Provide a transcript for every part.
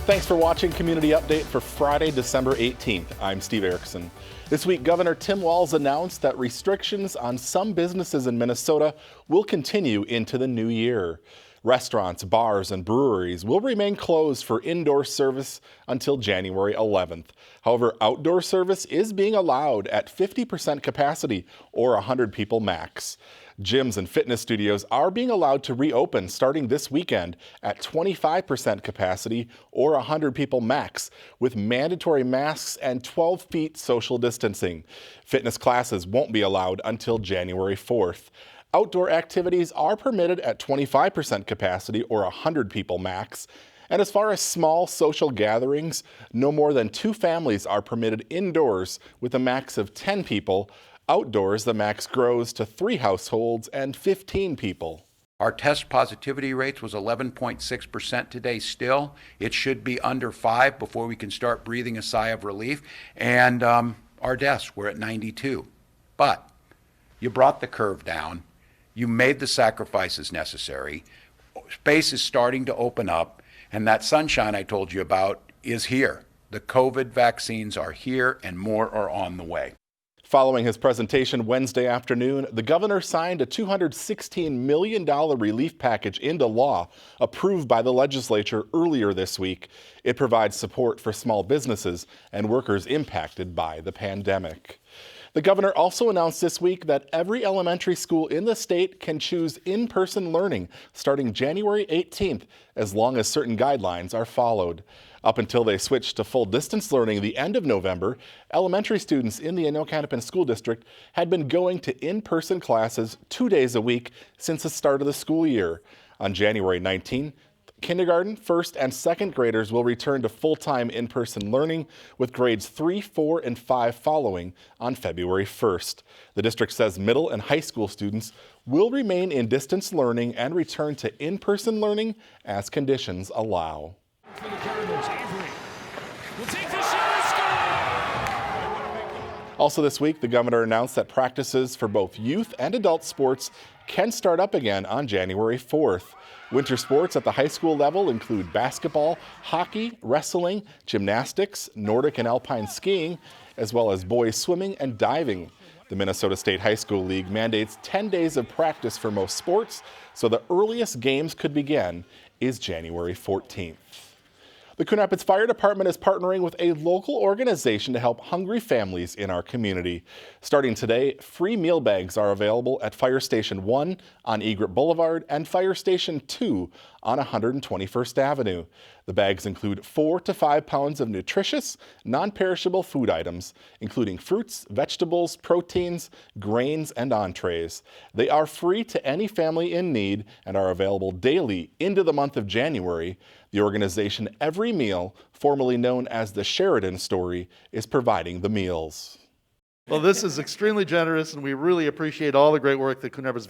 Thanks for watching Community Update for Friday, December 18th. I'm Steve Erickson. This week, Governor Tim Walz announced that restrictions on some businesses in Minnesota will continue into the new year. Restaurants, bars, and breweries will remain closed for indoor service until January 11th. However, outdoor service is being allowed at 50% capacity or 100 people max. Gyms and fitness studios are being allowed to reopen starting this weekend at 25% capacity or 100 people max, with mandatory masks and 12 feet social distancing. Fitness classes won't be allowed until January 4th. Outdoor activities are permitted at 25% capacity or 100 people max. And as far as small social gatherings, no more than 2 families are permitted indoors with a max of 10 people. Outdoors, the max grows to 3 households and 15 people. Our test positivity rates was 11.6% today still. It should be under 5 before we can start breathing a sigh of relief. And our deaths were at 92. But you brought the curve down. You made the sacrifices necessary. Space is starting to open up, and that sunshine I told you about is here. The COVID vaccines are here, and more are on the way. Following his presentation Wednesday afternoon, the governor signed a $216 million relief package into law approved by the legislature earlier this week. It provides support for small businesses and workers impacted by the pandemic. The governor also announced this week that every elementary school in the state can choose in-person learning starting January 18th, as long as certain guidelines are followed. Up until they switched to full distance learning the end of November, elementary students in the Anoka School District had been going to in-person classes 2 days a week since the start of the school year. On January 19, kindergarten, first, and second graders will return to full-time in-person learning, with grades 3, 4, and 5 following on February 1st. The district says middle and high school students will remain in distance learning and return to in-person learning as conditions allow. Also this week, the governor announced that practices for both youth and adult sports can start up again on January 4th. Winter sports at the high school level include basketball, hockey, wrestling, gymnastics, Nordic and alpine skiing, as well as boys swimming and diving. The Minnesota State High School League mandates 10 days of practice for most sports, so the earliest games could begin is January 14th. The Coon Rapids Fire Department is partnering with a local organization to help hungry families in our community. Starting today, free meal bags are available at Fire Station 1 on Egret Boulevard and Fire Station 2 on 121st Avenue. The bags include 4 to 5 pounds of nutritious, non-perishable food items, including fruits, vegetables, proteins, grains, and entrees. They are free to any family in need and are available daily into the month of January. The organization Every Meal, formerly known as the Sheridan Story, is providing the meals. Well, this is extremely generous, and we really appreciate all the great work that Coon Rapids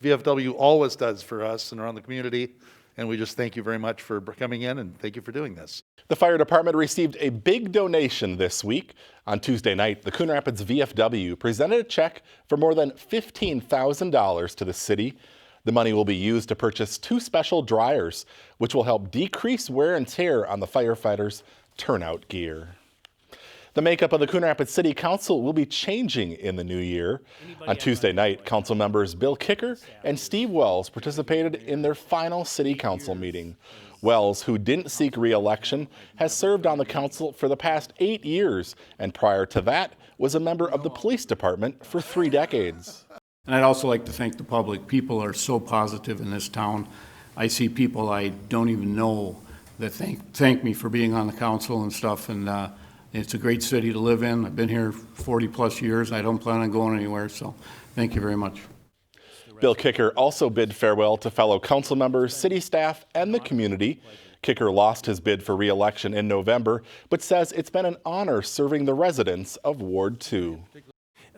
VFW always does for us and around the community. And we just thank you very much for coming in, and thank you for doing this. The fire department received a big donation this week. On Tuesday night, the Coon Rapids VFW presented a check for more than $15,000 to the city. The money will be used to purchase 2 special dryers, which will help decrease wear and tear on the firefighters' turnout gear. The makeup of the Coon Rapids City Council will be changing in the new year. On Tuesday night, council members Bill Kicker and Steve Wells participated in their final city council meeting. Wells, who didn't seek re-election, has served on the council for the past 8 years, and prior to that was a member of the police department for 3 decades. And I'd also like to thank the public. People are so positive in this town. I see people I don't even know that thank me for being on the council and stuff, and it's a great city to live in. I've been here 40 plus years, and I don't plan on going anywhere, so thank you very much. Bill Kicker also bid farewell to fellow council members, city staff, and the community. Kicker lost his bid for re-election in November, but says it's been an honor serving the residents of Ward 2.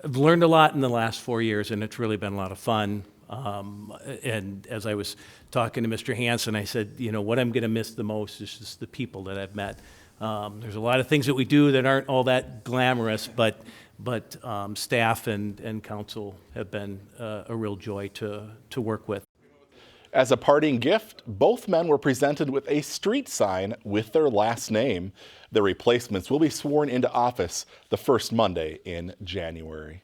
I've learned a lot in the last 4 years, and it's really been a lot of fun. And as I was talking to Mr. Hansen, I said, you know, what I'm going to miss the most is just the people that I've met. There's a lot of things that we do that aren't all that glamorous, but staff and council have been a real joy to work with. As a parting gift, both men were presented with a street sign with their last name. Their replacements will be sworn into office the first Monday in January.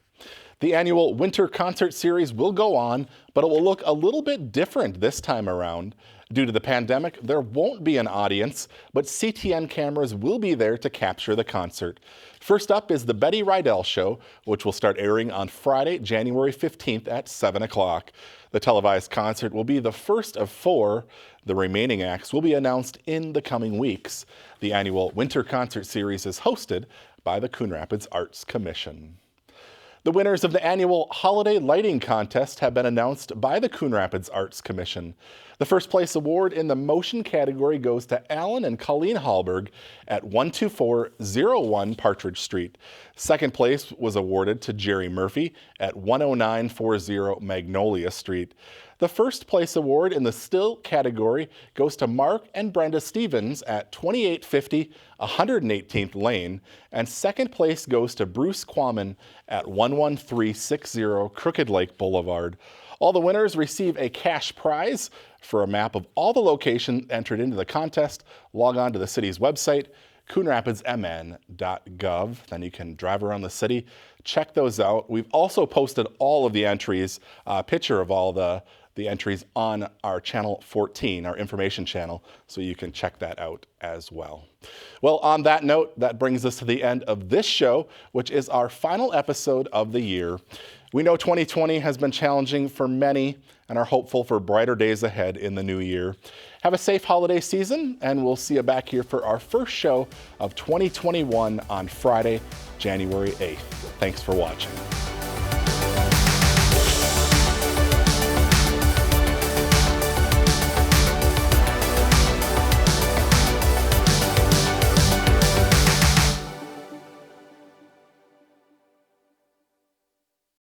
The annual Winter Concert Series will go on, but it will look a little bit different this time around. Due to the pandemic, there won't be an audience, but CTN cameras will be there to capture the concert. First up is the Betty Rydell Show, which will start airing on Friday, January 15th at 7 o'clock. The televised concert will be the first of 4. The remaining acts will be announced in the coming weeks. The annual Winter Concert Series is hosted by the Coon Rapids Arts Commission. The winners of the annual Holiday Lighting Contest have been announced by the Coon Rapids Arts Commission. The first place award in the motion category goes to Alan and Colleen Hallberg at 12401 Partridge Street. Second place was awarded to Jerry Murphy at 10940 Magnolia Street. The first place award in the still category goes to Mark and Brenda Stevens at 2850 118th Lane, and second place goes to Bruce Quammen at 11360 Crooked Lake Boulevard. All the winners receive a cash prize. For a map of all the locations entered into the contest, log on to the city's website, coonrapidsmn.gov. Then you can drive around the city, check those out. We've also posted all of the entries, a picture of all the entries on our Channel 14, our information channel, so you can check that out as well. Well, on that note, that brings us to the end of this show, which is our final episode of the year. We know 2020 has been challenging for many and are hopeful for brighter days ahead in the new year. Have a safe holiday season, and we'll see you back here for our first show of 2021 on Friday, January 8th. Thanks for watching.